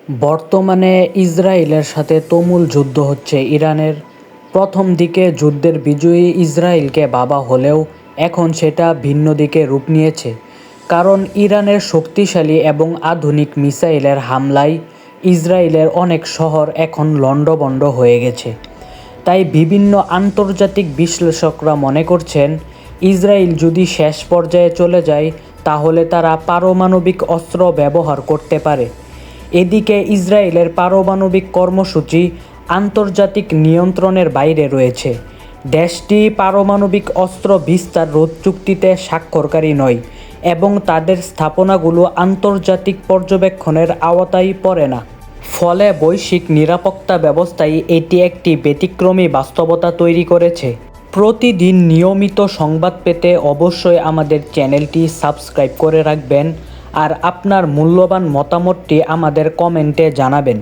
বর্তমানে ইসরায়েলের সাথে তুমুল যুদ্ধ হচ্ছে ইরানের। প্রথম দিকে যুদ্ধের বিজয়ী ইসরায়েলকে ভাবা হলেও এখন সেটা ভিন্ন দিকে রূপ নিয়েছে। কারণ ইরানের শক্তিশালী এবং আধুনিক মিসাইলের হামলায় ইসরায়েলের অনেক শহর এখন লণ্ডভণ্ড হয়ে গেছে। তাই বিভিন্ন আন্তর্জাতিক বিশ্লেষকরা মনে করছেন, ইসরায়েল যদি শেষ পর্যায়ে চলে যায় তাহলে তারা পারমাণবিক অস্ত্র ব্যবহার করতে পারে। এদিকে ইসরায়েলের পারমাণবিক কর্মসূচি আন্তর্জাতিক নিয়ন্ত্রণের বাইরে রয়েছে। দেশটি পারমাণবিক অস্ত্র বিস্তার রোধ চুক্তিতে স্বাক্ষরকারী নয় এবং তাদের স্থাপনাগুলো আন্তর্জাতিক পর্যবেক্ষণের আওতায় পড়ে না। ফলে বৈশ্বিক নিরাপত্তা ব্যবস্থায় এটি একটি ব্যতিক্রমী বাস্তবতা তৈরি করেছে। প্রতিদিন নিয়মিত সংবাদ পেতে অবশ্যই আমাদের চ্যানেলটি সাবস্ক্রাইব করে রাখবেন আর আপনার মূল্যবান মতামতটি আমাদের কমেন্টে জানাবেন।